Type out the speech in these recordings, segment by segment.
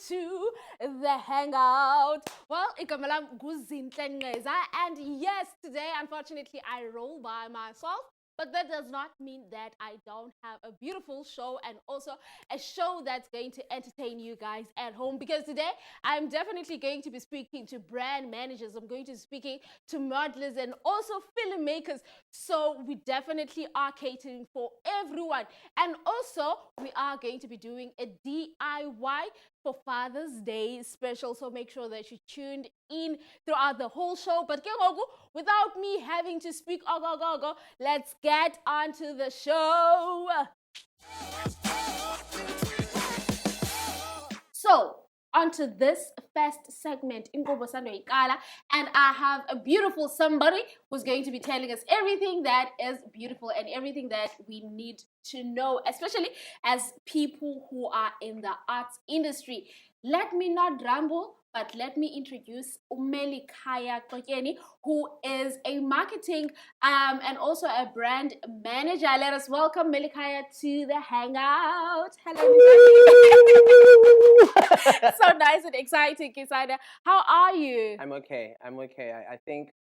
to the Hangout. Well, igama lam nguZinhle Nqeza, and yes, today, unfortunately, I roll by myself. But that does not mean that I don't have a beautiful show and also a show that's going to entertain you guys at home. Because today I'm definitely going to be speaking to brand managers. I'm going to be speaking to modelers and also filmmakers. So we definitely are catering for everyone. And also we are going to be doing a DIY for Father's Day special. So make sure that you tuned in throughout the whole show. But without me having to speak, let's get on to the show. So, onto this first segment in Sando Ikala, and I have a beautiful somebody who's going to be telling us everything that is beautiful and everything that we need to know, especially as people who are in the arts industry. Let me not ramble, but let me introduce Melikaya Kotyeni, who is a marketing and also a brand manager. Let us welcome Melikaya to the Hangout. Hello, so nice and exciting, Kisada. How are you? I'm okay. I think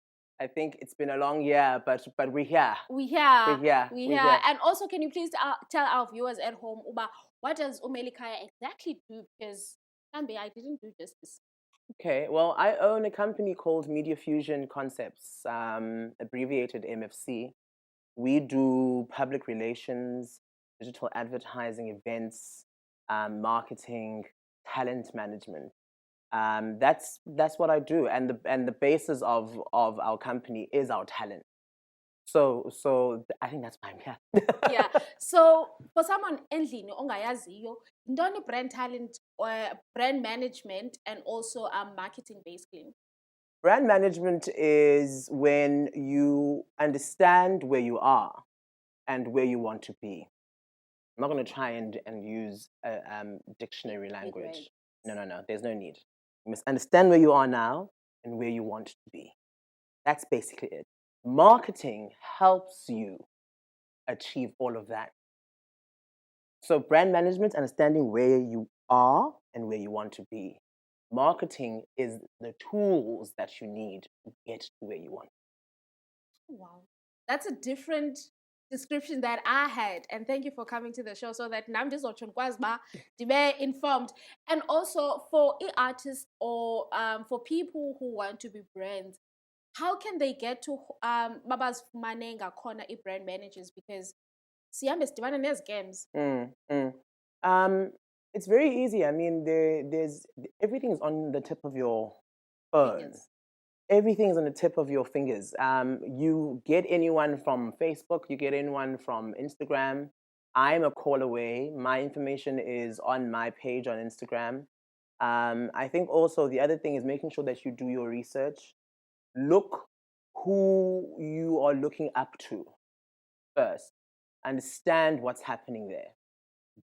it's been a long year, but we're here. We're here. We're here. We're here. And also, can you please tell our viewers at home, Uba, what does Melikaya exactly do? Because Kambe, I didn't do justice. Okay. Well, I own a company called Media Fusion Concepts, abbreviated MFC. We do public relations, digital advertising, events, marketing, talent management. That's what I do, and the basis of our company is our talent. So I think that's why I'm here. Yeah. So for someone endlini ongayaziyo, ndoni brand talent or brand management and also marketing basically. Brand management is when you understand where you are and where you want to be. I'm not going to try and use a dictionary language. No. There's no need. You must understand where you are now and where you want to be. That's basically it. Marketing helps you achieve all of that. So brand management, understanding where you are and where you want to be. Marketing is the tools that you need to get to where you want. Wow. That's a different description that I had. And thank you for coming to the show so that I'm just to be informed. And also for artists or for people who want to be brands, how can they get to Babas Manenga Corner brand managers? Because Siam is dividing these games. It's very easy. I mean, there's everything is on the tip of your phone. Fingers. Everything is on the tip of your fingers. You get anyone from Facebook, you get anyone from Instagram. I'm a call away. My information is on my page on Instagram. I think also the other thing is making sure that you do your research. Look who you are looking up to first. Understand what's happening there.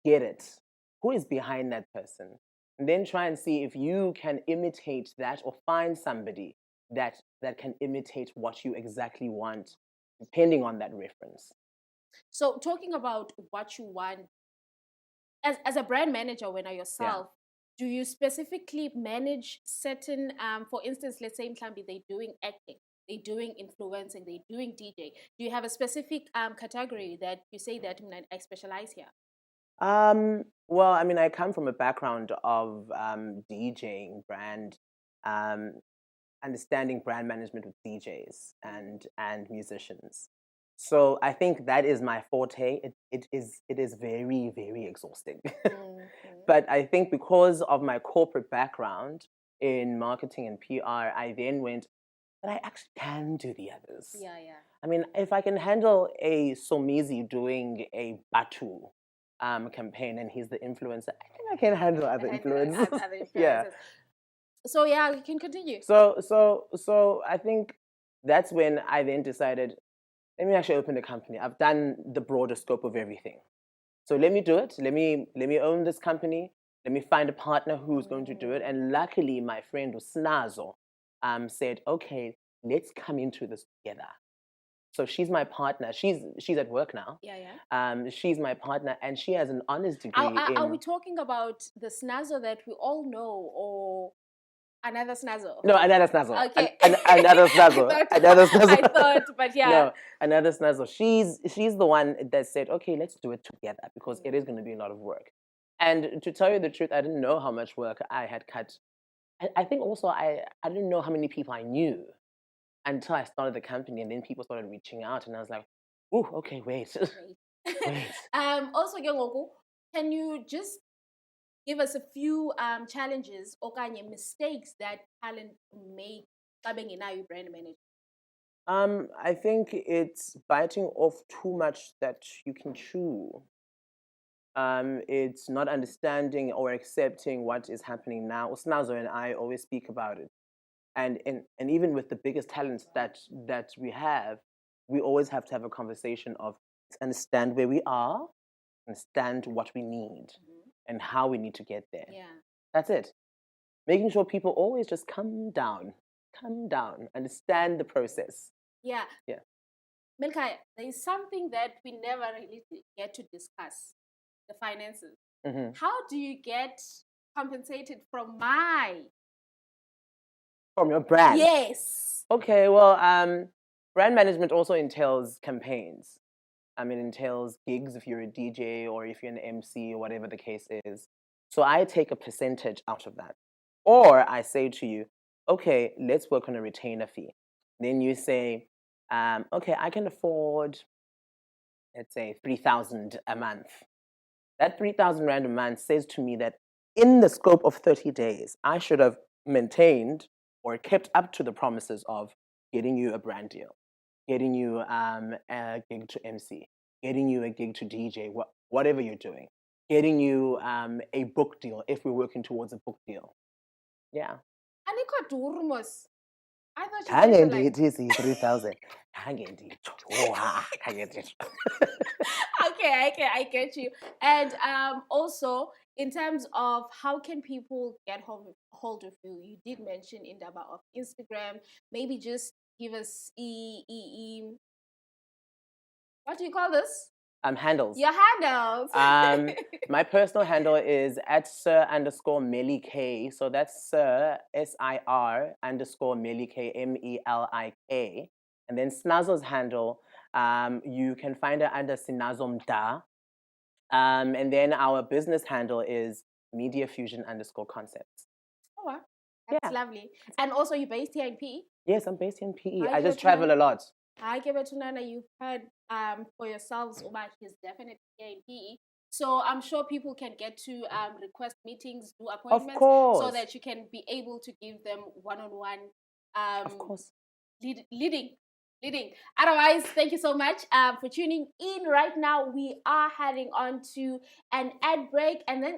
Get it. Who is behind that person? And then try and see if you can imitate that or find somebody that can imitate what you exactly want, depending on that reference. So talking about what you want, as a brand manager, when are yourself, do you specifically manage certain, for instance, let's say in Klambi, they're doing acting, they're doing influencing, they're doing DJ. Do you have a specific category that you say that I specialize here? Well, I mean, I come from a background of DJing, understanding brand management with DJs and musicians. So I think that is my forte. It is very, very exhausting. But I think because of my corporate background in marketing and PR, I then went, but I actually can do the others. Yeah. I mean, if I can handle a Somizi doing a Batu campaign and he's the influencer, I think I can handle other influencers. Yeah. So yeah, you can continue. So I think that's when I then decided, let me actually open a company. I've done the broader scope of everything. So let me do it. Let me own this company. Let me find a partner who's going to do it. And luckily, my friend Snazo said, okay, let's come into this together. So she's my partner. She's at work now. Yeah. She's my partner, and she has an honors degree Are we talking about the snazzo that we all know, or another snazzo? No, another snazzo. Okay. Another snazzo. Another snazzo. I thought, but yeah. No, another snazzo. She's the one that said, okay, let's do it together because it is going to be a lot of work. And to tell you the truth, I didn't know how much work I had cut. I think also I didn't know how many people I knew until I started the company, and then people started reaching out, and I was like, oh, okay, wait. Wait. Also, Yongoku, can you just give us a few challenges or kind of mistakes that talent make in our brand management? I think it's biting off too much that you can chew. It's not understanding or accepting what is happening now. Snazo and I always speak about it. And even with the biggest talents that we have, we always have to have a conversation of understand where we are, understand what we need, and how we need to get there. Yeah. That's it. Making sure people always just come down, understand the process. Yeah. Yeah. Milka, there is something that we never really get to discuss, the finances. How do you get compensated from your brand? Yes. Okay, well, brand management also entails campaigns. It entails gigs if you're a DJ or if you're an MC or whatever the case is. So I take a percentage out of that. Or I say to you, okay, let's work on a retainer fee. Then you say, okay, I can afford, let's say, 3,000 a month. That 3,000 Rand a month says to me that in the scope of 30 days, I should have maintained or kept up to the promises of getting you a brand deal, getting you a gig to MC, getting you a gig to DJ, whatever you're doing, getting you a book deal if we're working towards a book deal. Yeah. I thought you mentioned like 3,000. Okay, I get you. And also in terms of how can people get hold of you, you did mention in the about of Instagram. Maybe just give us what do you call this? Handles. Your handles. My personal handle is at Sir_Melik. So that's Sir SIR_Melik MELIK. And then Snazo's handle, you can find her under Sinazomda. And then our business handle is MediaFusion_concepts. Oh wow. That's lovely. And also you're based here in PE? Yes, I'm based in PE. I just travel a lot. I give it to Nana. You've heard for yourselves about his definite here in PE. So I'm sure people can get to request meetings, do appointments, of course, so that you can be able to give them one-on-one. Of course, leading. Otherwise, thank you so much for tuning in. Right now, we are heading on to an ad break, and then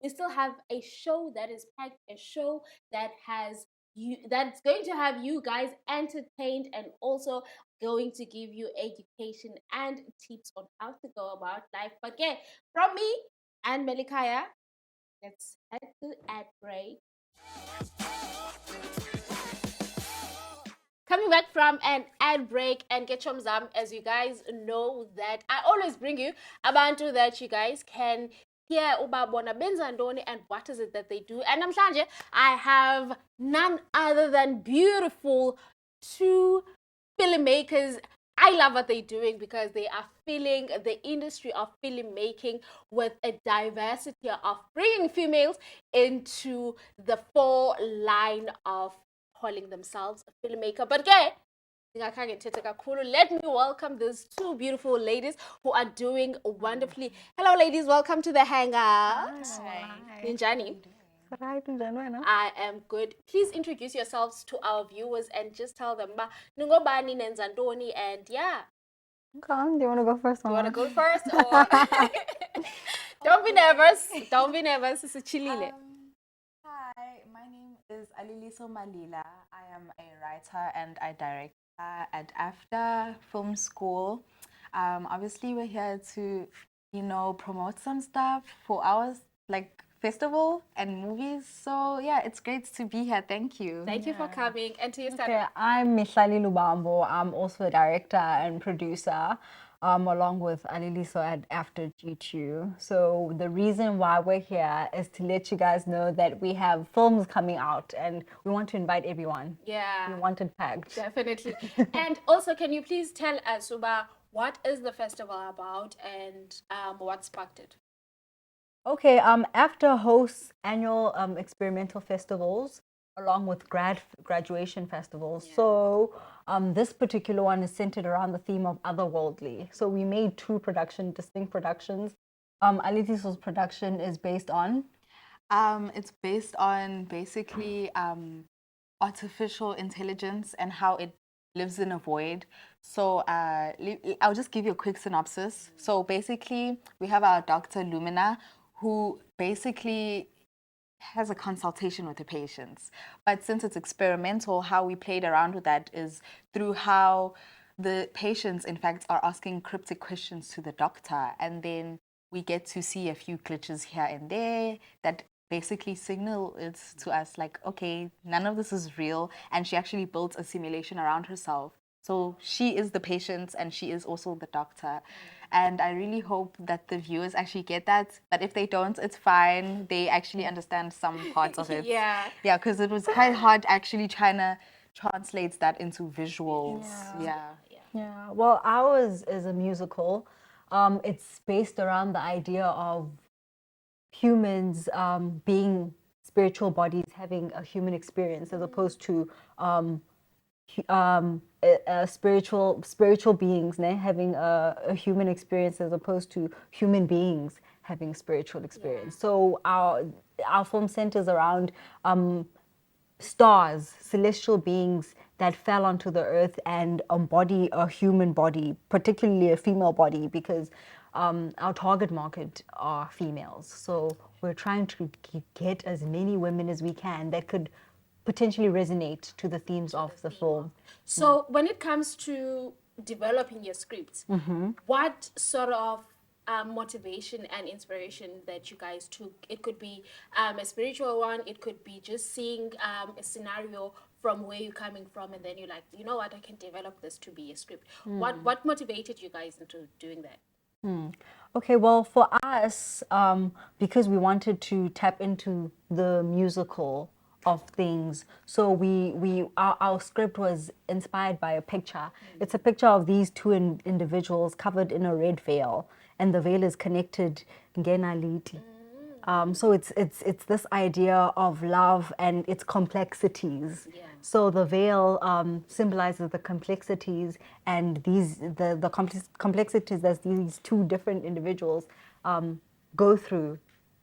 we still have a show that is packed, a show that has that's going to have you guys entertained and also going to give you education and tips on how to go about life. But yeah, from me and Melikaya, let's head to ad break. Coming back from an ad break and get your zam, as you guys know that I always bring you abantu that you guys can hear about bona benza ndoni and what is it that they do. And namhlanje I have none other than beautiful two filmmakers. I love what they're doing because they are filling the industry of filmmaking with a diversity of bringing females into the full line of calling themselves a filmmaker. But let me welcome these two beautiful ladies who are doing wonderfully. Hello ladies, welcome to the Hangout. Hi. Ninjani. I am good. Please introduce yourselves to our viewers and just tell them ningobani nenzandoni and yeah. Okay, do you want to go first? You want to go first? Or don't be nervous. Don't be nervous. It's a chilile. Hi, my name is Aliliso Malila. I am a writer and a director at AFDA Film School. Obviously, we're here to, promote some stuff for our festival and movies. So yeah, it's great to be here. Thank you. Thank you for coming. And to you, Okay, I'm Mihlali Lubambo. I'm also a director and producer, along with Aliliso at After G2. So the reason why we're here is to let you guys know that we have films coming out, and we want to invite everyone. Yeah. We want it packed. Definitely. And also, can you please tell us about what is the festival about and what sparked it? Okay, After hosts annual experimental festivals along with graduation festivals. Yeah. So this particular one is centered around the theme of otherworldly. So we made two distinct productions. Alitiso's production is based on It's based on basically artificial intelligence and how it lives in a void. So I'll just give you a quick synopsis. So basically, we have our Dr. Lumina, who basically has a consultation with the patients. But since it's experimental, how we played around with that is through how the patients, in fact, are asking cryptic questions to the doctor. And then we get to see a few glitches here and there that basically signal it to us like, okay, none of this is real. And she actually builds a simulation around herself. So she is the patient and she is also the doctor. And I really hope that the viewers actually get that. But if they don't, it's fine. They actually understand some parts of it. Yeah. Yeah, because it was quite hard actually trying to translate that into visuals. Yeah. Yeah, well, ours is a musical. It's based around the idea of humans being spiritual bodies, having a human experience, as opposed to spiritual beings having a human experience, as opposed to human beings having spiritual experience. So our film centers around stars, celestial beings that fell onto the earth and embody a human body, particularly a female body, because our target market are females. So we're trying to get as many women as we can that could potentially resonate to the themes of the film. So when it comes to developing your scripts, what sort of motivation and inspiration that you guys took? It could be a spiritual one. It could be just seeing a scenario from where you're coming from, and then you're like, you know what, I can develop this to be a script. What motivated you guys into doing that? Okay, well, for us, because we wanted to tap into the musical of things, so our script was inspired by a picture. It's a picture of these two individuals covered in a red veil, and the veil is connected. Ngenaliti. So it's this idea of love and its complexities. Yeah. So the veil symbolizes the complexities, and the complexities that these two different individuals go through,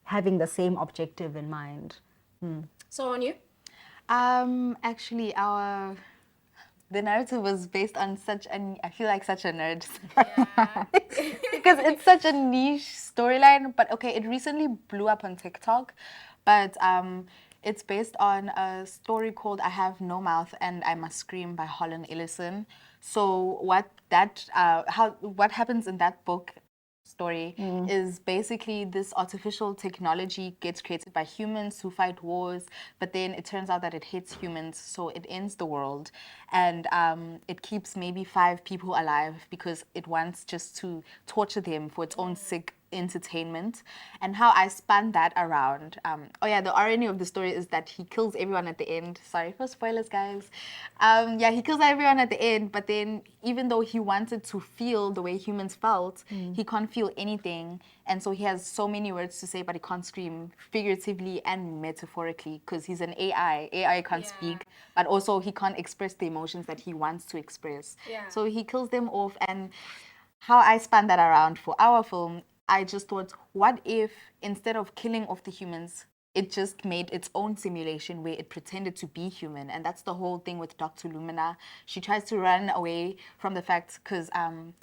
having the same objective in mind. So on you? Actually, the narrative was based on I feel like such a nerd. Yeah. Because it's such a niche storyline. But okay, it recently blew up on TikTok. But it's based on a story called I Have No Mouth and I Must Scream by Holland Ellison. So what happens in that book story is basically this artificial technology gets created by humans who fight wars, but then it turns out that it hates humans, so it ends the world. And it keeps maybe 5 people alive because it wants just to torture them for its own sick entertainment. And how I spun that around. The irony of the story is that he kills everyone at the end. Sorry for spoilers, guys. He kills everyone at the end, but then even though he wanted to feel the way humans felt, he can't feel anything. And so he has so many words to say, but he can't scream figuratively and metaphorically because he's an AI. AI can't speak, but also he can't express the emotions that he wants to express. Yeah. So he kills them off. And how I spun that around for our film, I just thought, what if instead of killing off the humans, it just made its own simulation where it pretended to be human? And that's the whole thing with Dr. Lumina. She tries to run away from the fact, because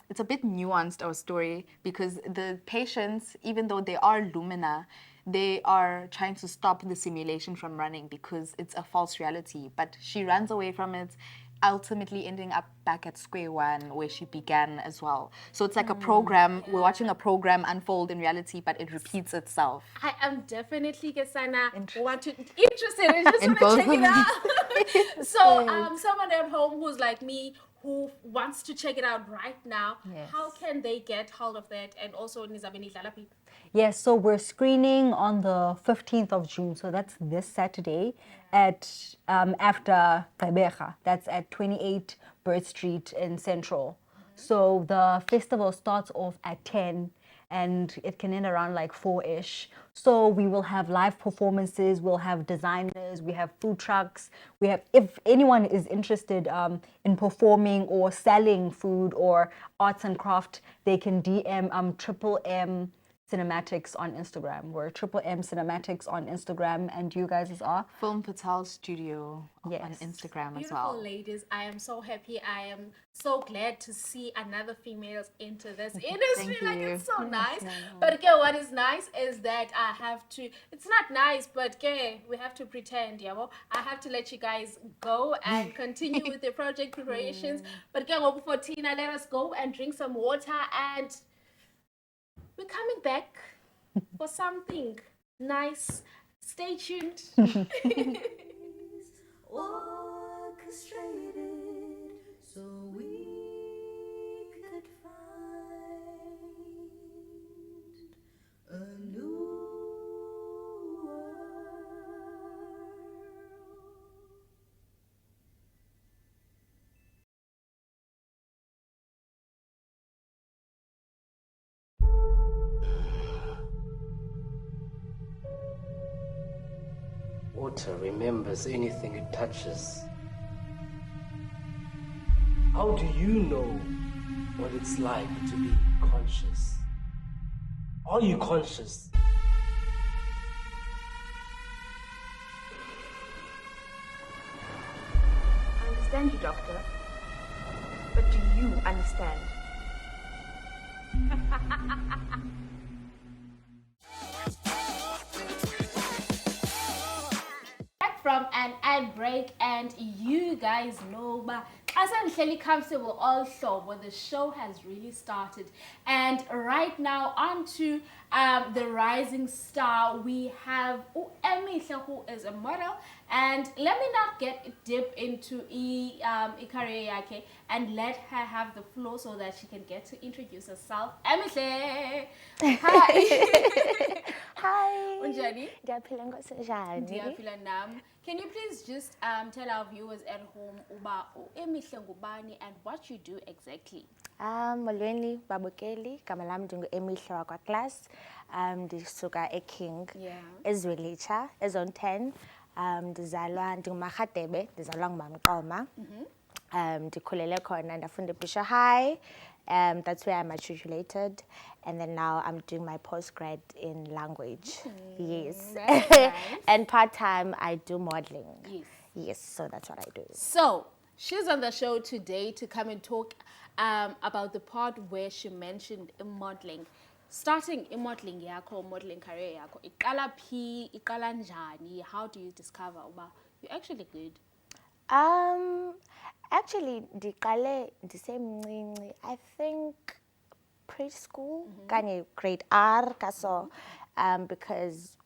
it's a bit nuanced, our story, because the patients, even though they are Lumina, they are trying to stop the simulation from running because it's a false reality. But she runs away from it, ultimately ending up back at square one where she began as well. So it's like a program, we're watching a program unfold in reality, but it repeats itself. I am definitely Kesana interested. I just In want to both check of it them. out. So someone at home who's like me who wants to check it out right now, Yes. how can they get hold of that? And also Nizabeni Lalapi. Yes, so we're screening on the 15th of June. So that's this Saturday at after Gqeberha. That's at 28 Bird Street in Central. So the festival starts off at 10 and it can end around like 4-ish. So we will have live performances, we'll have designers, we have food trucks, we have, if anyone is interested in performing or selling food or arts and craft, they can DM Triple M Cinematics on Instagram. We're Triple M Cinematics on Instagram, and you guys are Film Patel Studio on Yes. Instagram as Beautiful well. ladies, I am so happy. I am so glad to see another females into this industry. Like, you. it's so nice. But again, what is nice is that I have to, it's not nice, but okay, we have to pretend, yeah. Well, I have to let you guys go and continue with the project preparations. But again, before Tina, let us go and drink some water, and we're coming back for something nice. Stay tuned. Orchestrated so we could find a new world. Water remembers anything it touches. How do you know what it's like to be conscious? Are you conscious? I understand you, Doctor. But do you understand? Back from an ad break, and you guys know, but as I'm fairly comfortable also, but the show has really started. And right now, on to the rising star. We have Emihle, who is a model, and let me not get deep into career yake, and let her have the floor so that she can get to introduce herself. Emihle, hi. Hi. Unjani? Ndiyaphila Nkosi njani? Ndiyaphila nam. Can you please just tell our viewers at home uba Emihle ngubani and what you do exactly? Molweni babukeli, gama lam ndingu-Emihle wakwa-class. Ndisuka eKing. Yeah. Ezwelitsha, ezone 10. NdinguMarhadebe, ndizalwa ngumamqoma. Ndikhulele khona ndafunda eBisho High. That's where I matriculated, and then now I'm doing my postgrad in language. Yes. That's nice. And part-time I do modeling. Yes. Yes, so that's what I do. So she's on the show today to come and talk about the part where she mentioned modeling. Starting modeling yakho, modeling career yakho, iqala phi, iqala njani? How do you discover uba you're actually good? Actually, ndiqale ndisemncinci, I think preschool, kanye grade R kaso, because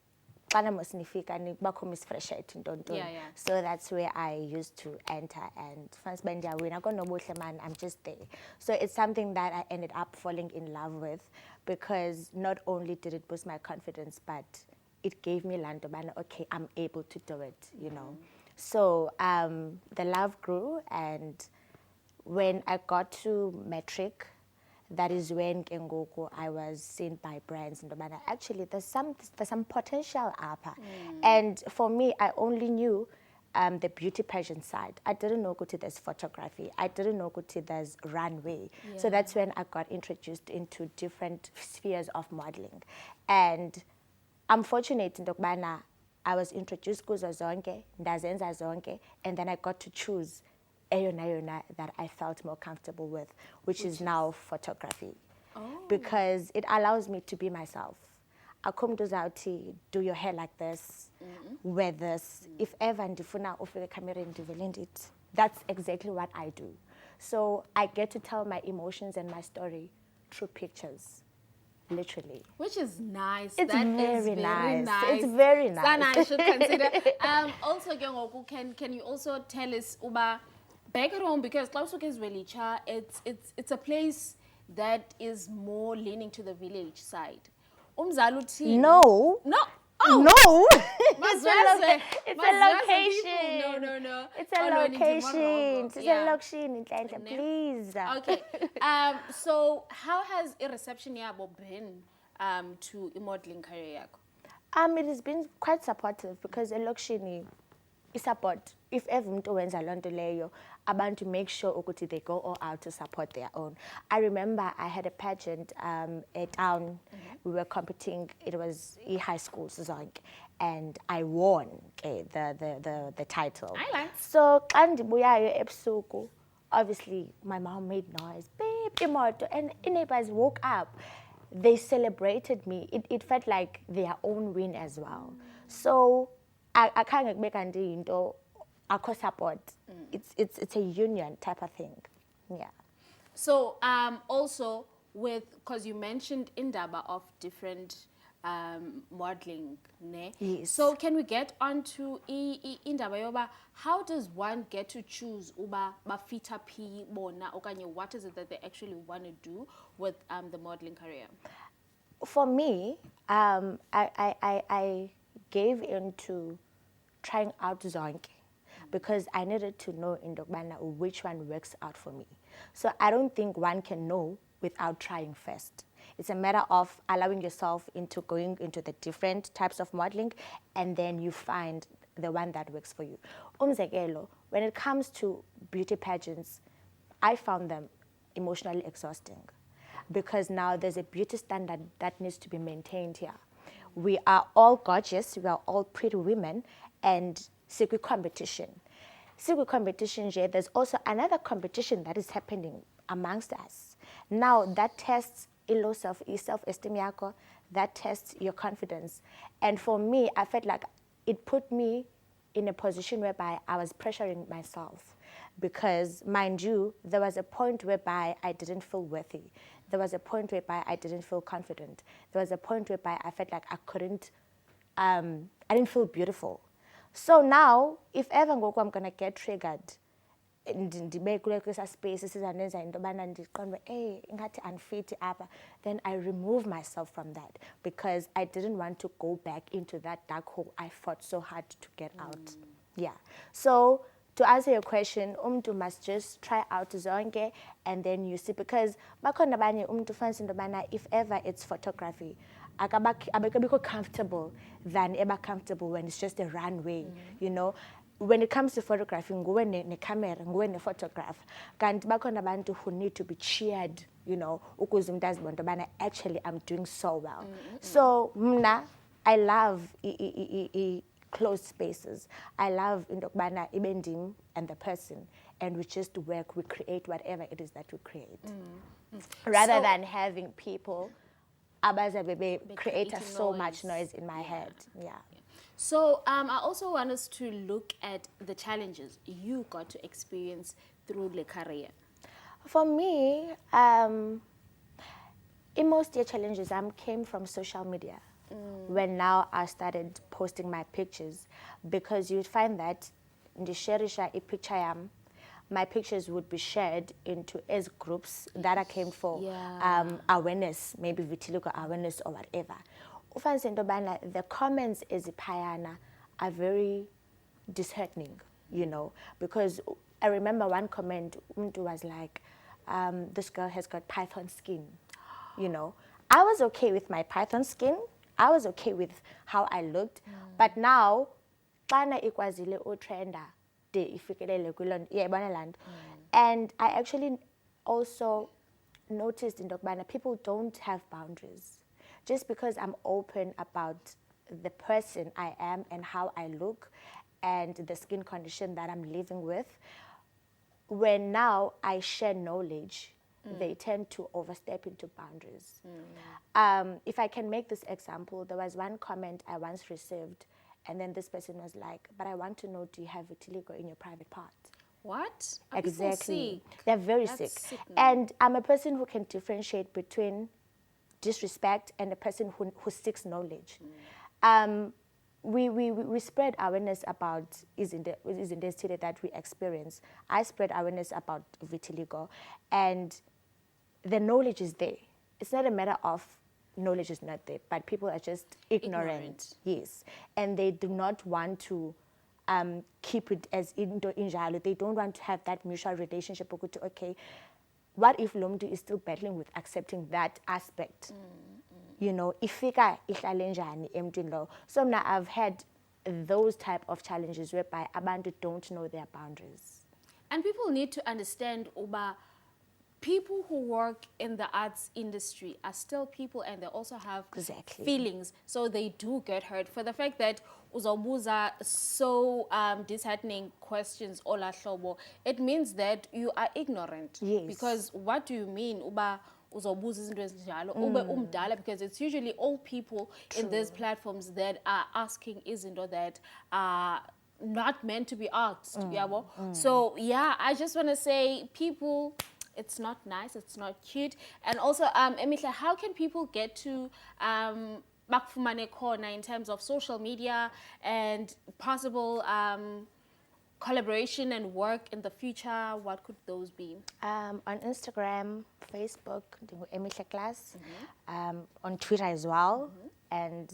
xana mos nifika nikubakho Miss Freshet ntontoni. Yeah, yeah. So that's where I used to enter, and fancy uba ndiyawina konobuhle man, I'm just there. So it's something that I ended up falling in love with, because not only did it boost my confidence, but it gave me laa nto bana, okay, I'm able to do it, you know. So the love grew, and when I got to matric, that is when Kengoku I was seen by brands and actually there's some potential up. And for me, I only knew the beauty pageant side. I didn't know there's photography. I didn't know there's runway. So that's when I got introduced into different spheres of modeling. And I'm fortunate in Dokbana, I was introduced kuzo zonke, ndazenza zonke, and then I got to choose eyona that I felt more comfortable with, which is now photography. Because it allows me to be myself. Akho mntu uzawuthi, do your hair like this, wear this. If ever ndifuna ufika ecamereni ndivele ndithi, that's exactly what I do. So I get to tell my emotions and my story through pictures, literally. Which is nice. It's That is very very nice. nice. It's very Sana, I nice. should consider. Also, ke ngoku, can you also tell us uba back at home, because Klausuk is Welicha, it's a place that is more leaning to the village side. Umzali uthini? No. No. Oh. No. Mazwezwe. It's a Mazwezwe location. people. No. It's a Oh, no, location. It's yeah. a location, please. Okay. So how has a reception yabo been to a modeling career yakho? It has been quite supportive because elokishini support. If ever umuntu wenza lonto leyo, abantu make sure ukuthi they go all out to support their own. I remember I had a pageant at town. We were competing. It was high school zonke, and I won the title. So xa ndibuyayo ebusuku, obviously my mom made noise, beep, imoto, and neighbors woke up. They celebrated me. It felt like their own win as well. So I can't make into a support. It's a union type of thing. Yeah. So also because you mentioned indaba of different modeling, ne? Yes. So can we get onto indaba yoba, how does one get to choose uba bafita p bona okanye what is it that they actually want to do with the modeling career? For me, I gave into trying out zonke because I needed to know in Dokbana which one works out for me. So I don't think one can know without trying first. It's a matter of allowing yourself into going into the different types of modeling, and then you find the one that works for you. Umzekelo, when it comes to beauty pageants, I found them emotionally exhausting because now there's a beauty standard that needs to be maintained here. We are all gorgeous, we are all pretty women, and secret competition. Secret competition, there's also another competition that is happening amongst us. Now that tests low self-esteem yako, that tests your confidence. And for me, I felt like it put me in a position whereby I was pressuring myself. Because, mind you, there was a point whereby I didn't feel worthy. There was a point whereby I didn't feel confident. There was a point whereby I felt like I didn't feel beautiful. So now, if ever I'm going to get triggered, then I remove myself from that because I didn't want to go back into that dark hole I fought so hard to get out. Yeah. So to answer your question, umntu must just try out zonke and then you see, because bakhona abanye umntu fancy intobana if ever it's photography, abekho comfortable than ever comfortable when it's just a runway, you know. When it comes to photography, nguwe ne camera, nguwe ne photograph. Kanti bakhona abantu who need to be cheered, you know, ukuze umuntu azibone intobana actually I'm doing so well. So mna, I love closed spaces. I love intokubana ibendim and the person, and we just work, we create whatever it is that we create. Rather than having people create so much noise in my head. Yeah. So I also want us to look at the challenges you got to experience through the career. For me, in most year challenges came from social media. When now I started posting my pictures, because you'd find that in the sharisha a picture my pictures would be shared into as groups that I came for awareness, maybe vitiligo awareness or whatever. The comments as payana are very disheartening, you know, because I remember one comment was like, this girl has got python skin, you know. I was okay with my python skin. I was okay with how I looked, but now, and I actually also noticed in Dokbana, people don't have boundaries. Just because I'm open about the person I am and how I look and the skin condition that I'm living with, when now I share knowledge, they tend to overstep into boundaries. If I can make this example, there was one comment I once received, and then this person was like, but I want to know, do you have vitiligo in your private part? What? Are people Exactly. sick? They're very That's sick. sick, man. And I'm a person who can differentiate between disrespect and a person who seeks knowledge. We spread awareness about isindesity that we experience. I spread awareness about vitiligo, and the knowledge is there. It's not a matter of knowledge is not there, but people are just ignorant. Yes, and they do not want to keep it as into injalo. They don't want to have that mutual relationship. Okay, what if Lomdu is still battling with accepting that aspect? You know, ifika ihlale njani emntwini lo. So now I've had those type of challenges whereby abantu don't know their boundaries. And people need to understand, Uba, people who work in the arts industry are still people, and they also have Exactly. feelings. So they do get hurt. For the fact that uzobuza so disheartening questions, ola hlobo, it means that you are ignorant. Yes. Because what do you mean, Uba? Uzobuza izinto ezinjalo, ube umdala, because it's usually old people in these platforms that are asking izinto that are not meant to be asked. Yabo? So yeah, I just want to say, people, it's not nice, it's not cute. And also, Emihle, how can people get to bakufumane khona in terms of social media and possible collaboration and work in the future? What could those be? On Instagram, Facebook, Emihle Class, on Twitter as well, and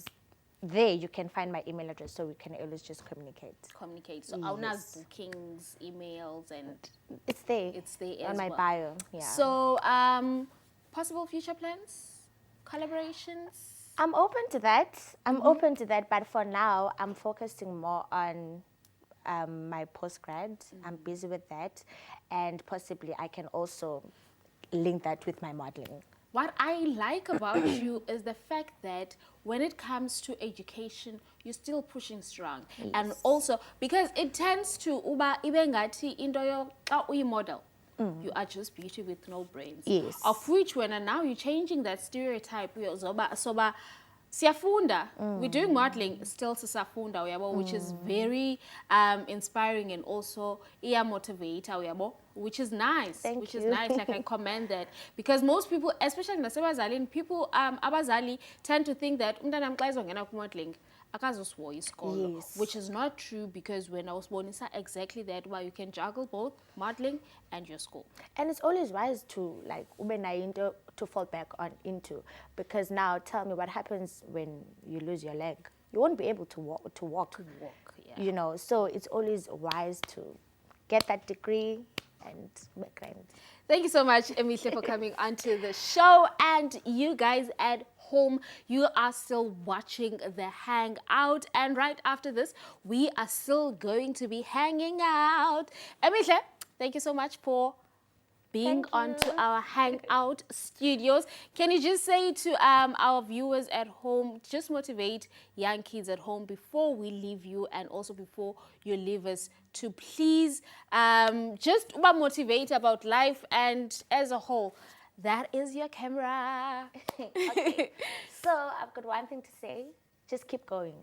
there you can find my email address, so we can always just communicate. So Auna's bookings, emails, and It's there. it's there on as my well. bio. Yeah. So possible future plans, collaborations. I'm open to that. Open to that, but for now, I'm focusing more on my postgrad. I'm busy with that, and possibly I can also link that with my modeling. What I like about you is the fact that when it comes to education, you're still pushing strong. And also, because it tends to, uba ibengati into yo model. You are just beauty with no brains. Yes. Of which, when now you're changing that stereotype, soba siyafunda. We're doing modeling still to siyafunda, uyabo, which is very inspiring, and also iya motivator, uyabo, which is nice. Thank is you. nice. Like, I commend that, because most people, especially nasebazalini, people abazali tend to think that umntana xa ezongena kumodeling akazosihoya isikolo, Yes. which is not true, because when I was born, it's exactly that, why you can juggle both modeling and your school. And it's always wise to like ube na into to fall back on into, because now tell me what happens when you lose your leg. You won't be able to walk. Yeah. You know, so it's always wise to get that degree and make rent. Thank you so much, Emihle, for coming onto the show. And you guys at home, you are still watching the Hangout. And right after this, we are still going to be hanging out. Emihle, thank you so much for being onto our Hangout studios. Can you just say to our viewers at home, just motivate young kids at home before we leave you, and also before you leave us, to please just motivate about life and as a whole. That is your camera. Okay. So I've got one thing to say. Just keep going.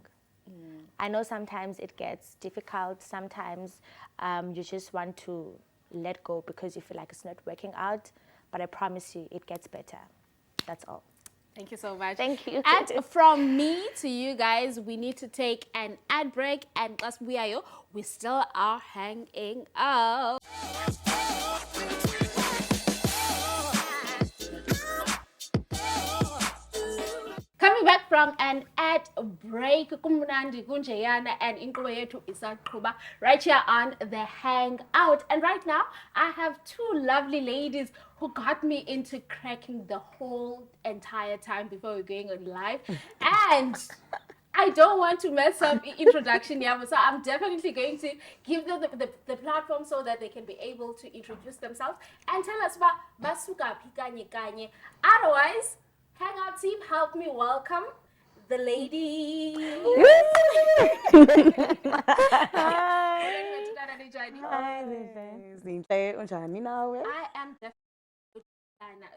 I know sometimes it gets difficult. Sometimes you just want to let go because you feel like it's not working out. But I promise you, it gets better. That's all. Thank you so much. Thank you. And from me to you guys, we need to take an ad break. And plus, we still are hanging out. Coming back from an ad break, kumnandi kunjeyana, and inkqubo yethu isaqhuba right here on the Hangout. And right now, I have two lovely ladies who got me into cracking the whole entire time before we're going on live. And I don't want to mess up the introduction here, so I'm definitely going to give them the platform so that they can be able to introduce themselves and tell us about basuka kanye kanye. Otherwise, Hangout team, help me welcome the lady. I am definitely.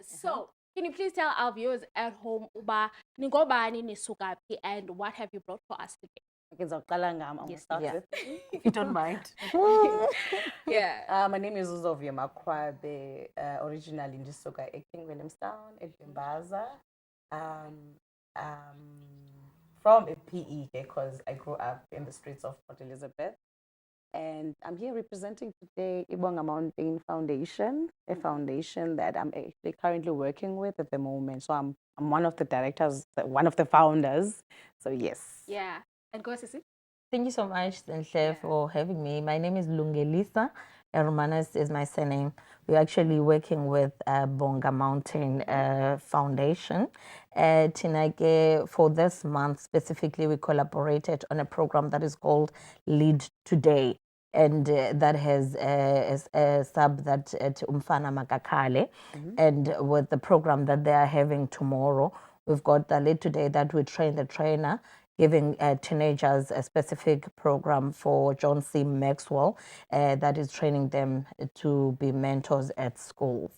So, can you please tell our viewers at home, Uba, ningobani nisukapi, and what have you brought for us today? Okay, ngizawuqala ngami. I'm gonna start Yeah. with, if you don't mind. Yeah. My name is Uzovia Makwabe, originally ndisuka eKing Williamstown, eDimbaza. From a PE because I grew up in the streets of Port Elizabeth. And I'm here representing today Ibonga Mountain Foundation, a foundation that I'm actually currently working with at the moment. So I'm one of the directors, one of the founders. So yes. Yeah. And go, Sisi. Thank you so much, Nshle, for having me. My name is Lungelisa. Hermanas is my surname. We're actually working with Bonga Mountain Foundation. Tinake, for this month specifically, we collaborated on a program that is called Lead Today. And that has a sub that at Umfana Makakale. And with the program that they are having tomorrow, we've got the Lead Today that we train the trainer, giving teenagers a specific program for John C. Maxwell that is training them to be mentors at schools.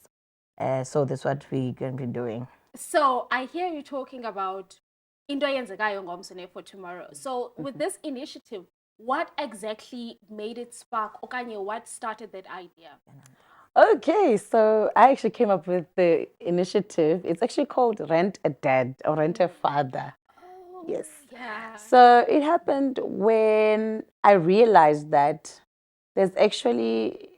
So that's what we're going to be doing. So I hear you talking about into eyenzekayo ngomso for tomorrow. So with this initiative, what exactly made it spark? Okanye, what started that idea? Okay, so I actually came up with the initiative. It's actually called Rent a Dad or Rent a Father. Oh, Yes. Yeah. So it happened when I realized that there's actually,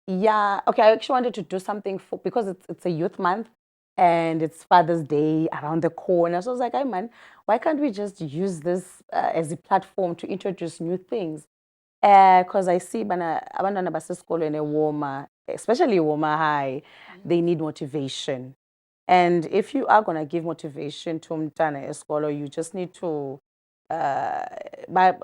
I actually wanted to do something for, because it's a youth month and it's Father's Day around the corner. So I was like, hey man, why can't we just use this as a platform to introduce new things? Because I see abantwana basesikolweni eWoma, especially Woma High, they need motivation. And if you are going to give motivation to umntana esikolo, you just need to uqale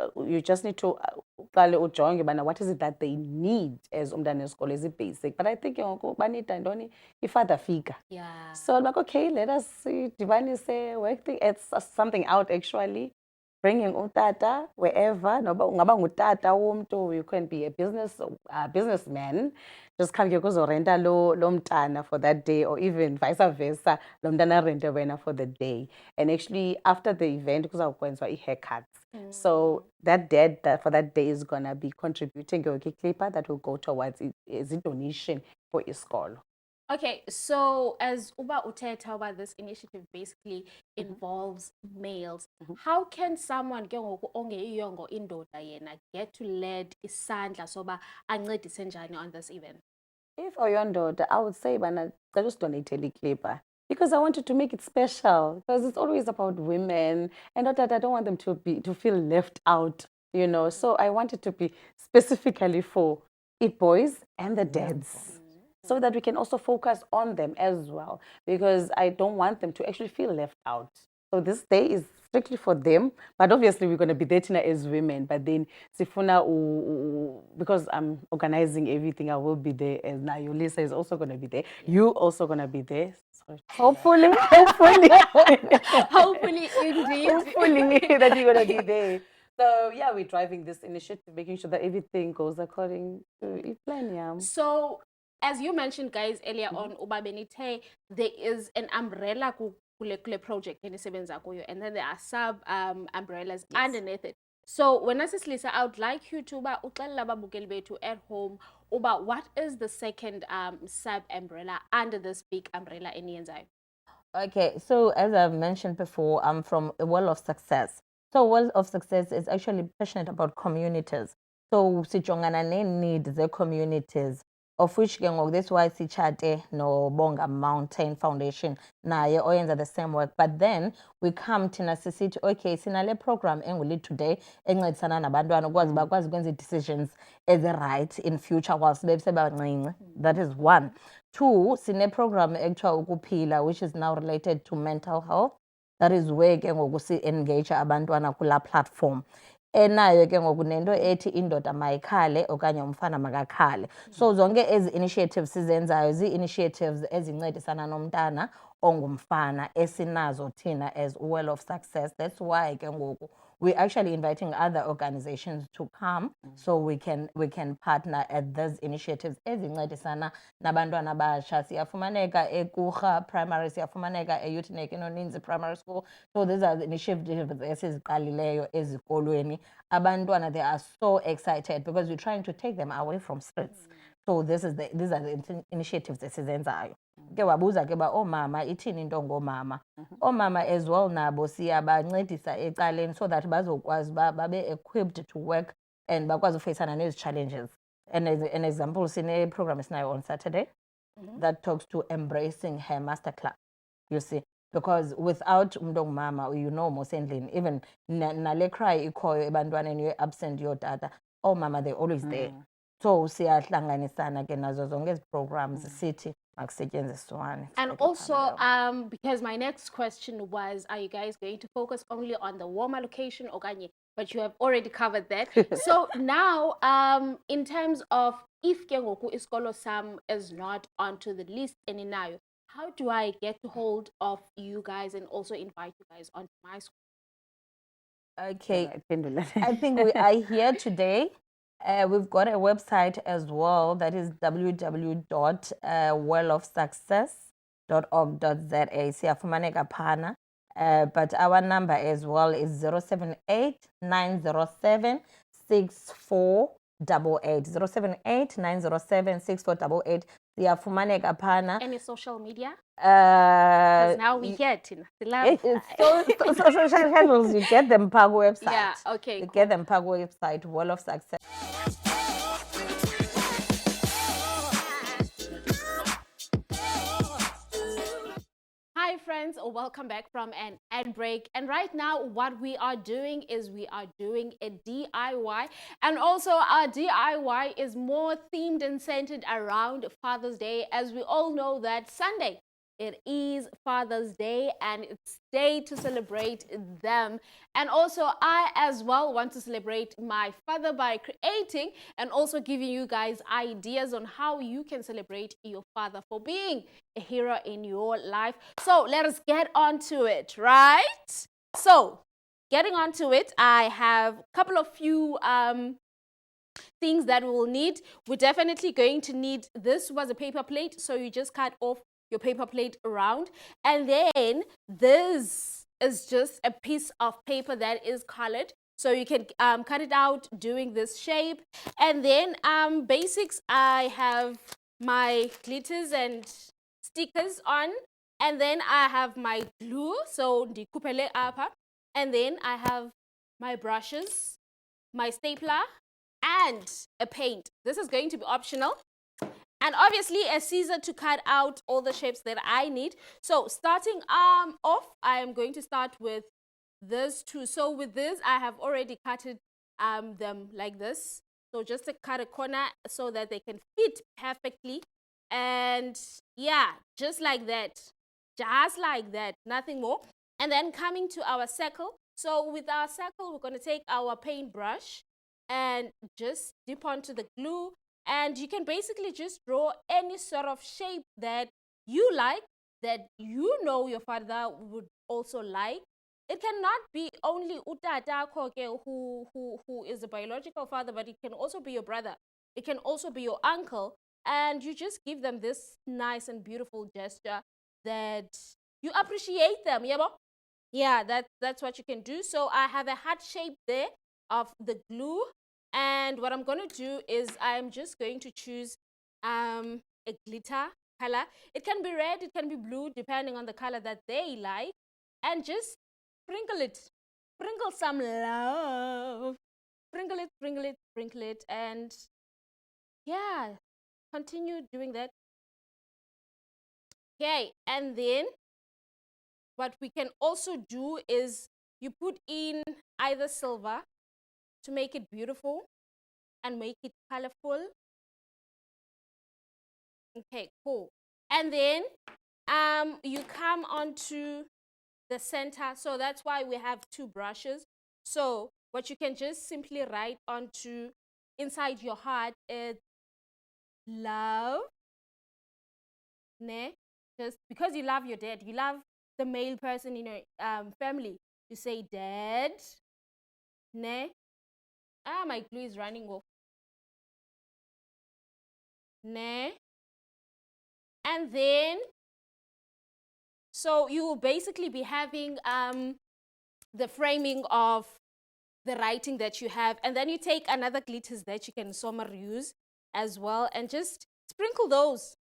ujonge ubana what is it that they need as umntana esikolo, is it basic? But I think banida ntoni i-father figure. Yeah. So I'm like, okay, let us see, dibanise, work it's something out actually. Bringing utata wherever, ungaba ngutata womntu, you can be a businessman. Just come here kuzorenta lo mntana for that day, or even vice versa, lo mntana rente wena for the day. And actually, after the event, kuzawukwenziwa i-haircuts. So that dad for that day is gonna be contributing a clipper that will go towards it as a donation for isikolo. Okay, so as Uba Uteta about this initiative basically involves males, how can someone get to lead isandla soba ancedise njani on this event? If Oyondoda, I would say I just donate a clipper because I wanted to make it special, because it's always about women, and not that I don't want them to feel left out, you know. So I wanted to be specifically for it boys and the dads, so that we can also focus on them as well, because I don't want them to actually feel left out. So this day is strictly for them, but obviously we're going to be dating as women. But then Sifuna, because I'm organizing everything, I will be there. As now, Lisa is also going to be there. You also going to be there. Sorry. Hopefully, Hopefully, indeed. hopefully that you're going to be there. So yeah, we're driving this initiative, making sure that everything goes according to plan. Yeah. So as you mentioned, guys, earlier on, Ubabenite, there is an umbrella kule project in the and then there are sub umbrellas underneath it. So when I say Lisa, I would like you to to at home what is the second sub umbrella under this big umbrella in Yenzai? Okay, so as I've mentioned before, I'm from a Well of Success. So Well of Success is actually passionate about communities. So sijongana needs the communities, of which that's why sichate no Bonga Mountain Foundation naye oyenza the same work. But then we come to Nasisiti, okay, sinale program enguli today encedisana nabantwana ukwazi bakwazi ukwenza decisions as right in future whilst besebancinci. That is one. Two, sine program ekuthiwa ukuphila, which is now related to mental health. That is where ke ngoku si-engage abantwana kula platform. Enayo ke ngoku nento ethi indoda mayikhale okanye umfana makakhale. So zonke ezi initiatives sizenzayo zii-initiatives ezincedisana nomntana ongumfana esinazo thina as Well of Success. That's why ke ngoku we're actually inviting other organizations to come so we can partner at these initiatives ezincedisana nabantwana abasha. Siyafumaneka eKurha Primary, siyafumaneka eUTNEC Inoninzi Primary School. So these are the initiatives esiziqalileyo ezikolweni. Abantwana, they are so excited because we're trying to take them away from streets. So these are the initiatives esizenzayo. Ke wabuza ke ba omama ithini into ngomama. Omama as well nabo siyabancedisa ecaleni so that bazokwazi babe equipped to work and bakwazi ufacana nezi challenges. And as an example, sine program esinayo on Saturday that talks to embracing her masterclass. You see, because without umuntu ongumama, you know, mosendlini, even nale cry ikhoyo ebantwaneni you're absent your data, oh mama, they're always there. So siyahlanganisana ke nazo zonke ezi programs sithi makusetyenziswane. And also, because my next question was, are you guys going to focus only on the warmer location, Okanye? But you have already covered that. So now, in terms of if Kengoku Iskolo Sam is not onto the list any now, how do I get hold of you guys and also invite you guys onto my school? Okay, I think we are here today. We've got a website as well that is www.wellofsuccess.org.za. Siyafumaneka phana. But our number as well is 078 907 6488. 078 907 6488. Siyafumaneka phana. Any social media? Because now we get in the lab. Social channels, you get them Pag website. Yeah, okay. You get them Pag website, Well of Success. Hi friends, welcome back from an ad break. And right now what we are doing is we are doing a DIY, and also our DIY is more themed and centered around Father's Day, as we all know that Sunday it is Father's Day and it's day to celebrate them. And also I as well want to celebrate my father by creating and also giving you guys ideas on how you can celebrate your father for being a hero in your life. So let us get on to it, right? So getting on to it, I have a couple of few things that we will need. We're definitely going to need, this was a paper plate, so you just cut off your paper plate around, and then this is just a piece of paper that is colored, so you can cut it out doing this shape. And then basics, I have my glitters and stickers on, and then I have my glue, so ndikupele apa, and then I have my brushes, my stapler, and a paint. This is going to be optional. And obviously a scissor to cut out all the shapes that I need. So starting off, I am going to start with this too. So with this, I have already cutted them like this. So just to cut a corner so that they can fit perfectly. And yeah, just like that. Just like that, nothing more. And then coming to our circle. So with our circle, we're going to take our paintbrush and just dip onto the glue. And you can basically just draw any sort of shape that you like, that you know your father would also like. It cannot be only utata koke who is a biological father, but it can also be your brother. It can also be your uncle. And you just give them this nice and beautiful gesture that you appreciate them. Yeah, that's what you can do. So I have a heart shape there of the glue. And what I'm going to do is I'm just going to choose a glitter color. It can be red, it can be blue, depending on the color that they like. And just sprinkle it. Sprinkle some love. Sprinkle it, sprinkle it, sprinkle it. And yeah, continue doing that. Okay, and then what we can also do is you put in either silver to make it beautiful and make it colorful. Okay, cool. And then you come onto the center. So that's why we have two brushes. So what you can just simply write onto inside your heart is love. Ne? Just because you love your dad, you love the male person in your family. You say dad, Ne. Ah, my glue is running off. Ne. And then, so you will basically be having the framing of the writing that you have, and then you take another glitters that you can somewhere use as well, and just sprinkle those,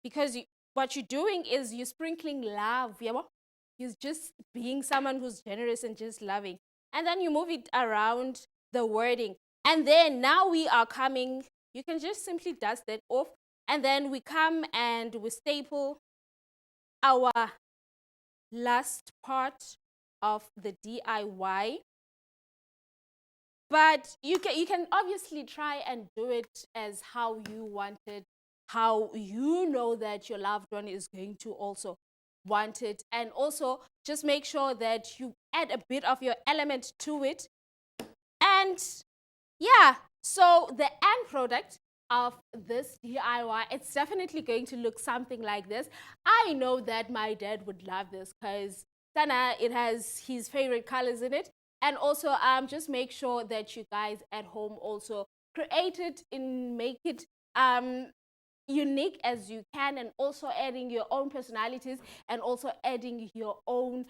because what you're doing is you're sprinkling love. Yeah, you're just being someone who's generous and just loving, and then you move it around the wording, and then now we are coming. You can just simply dust that off, and then we come and we staple our last part of the DIY. But you can obviously try and do it as how you want it, how you know that your loved one is going to also want it. And also just make sure that you add a bit of your element to it. And yeah, so the end product of this DIY, it's definitely going to look something like this. I know that my dad would love this because Sana, it has his favorite colors in it. And also just make sure that you guys at home also create it and make it unique as you can, and also adding your own personalities and also adding your own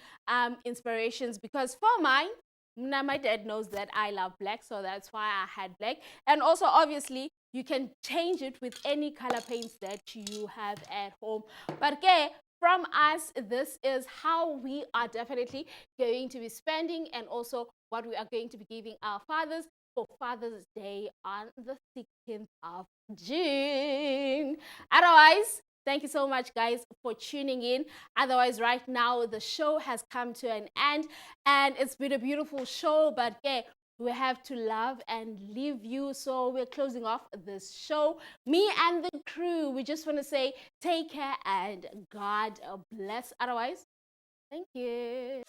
inspirations. Because for mine, now my dad knows that I love black, so that's why I had black. And also obviously you can change it with any color paints that you have at home. But okay, from us, this is how we are definitely going to be spending, and also what we are going to be giving our fathers for Father's Day on the 16th of June. Otherwise, thank you so much, guys, for tuning in. Otherwise, right now, the show has come to an end, and it's been a beautiful show, but yeah, we have to love and leave you. So we're closing off this show. Me and the crew, we just want to say take care and God bless. Otherwise, thank you.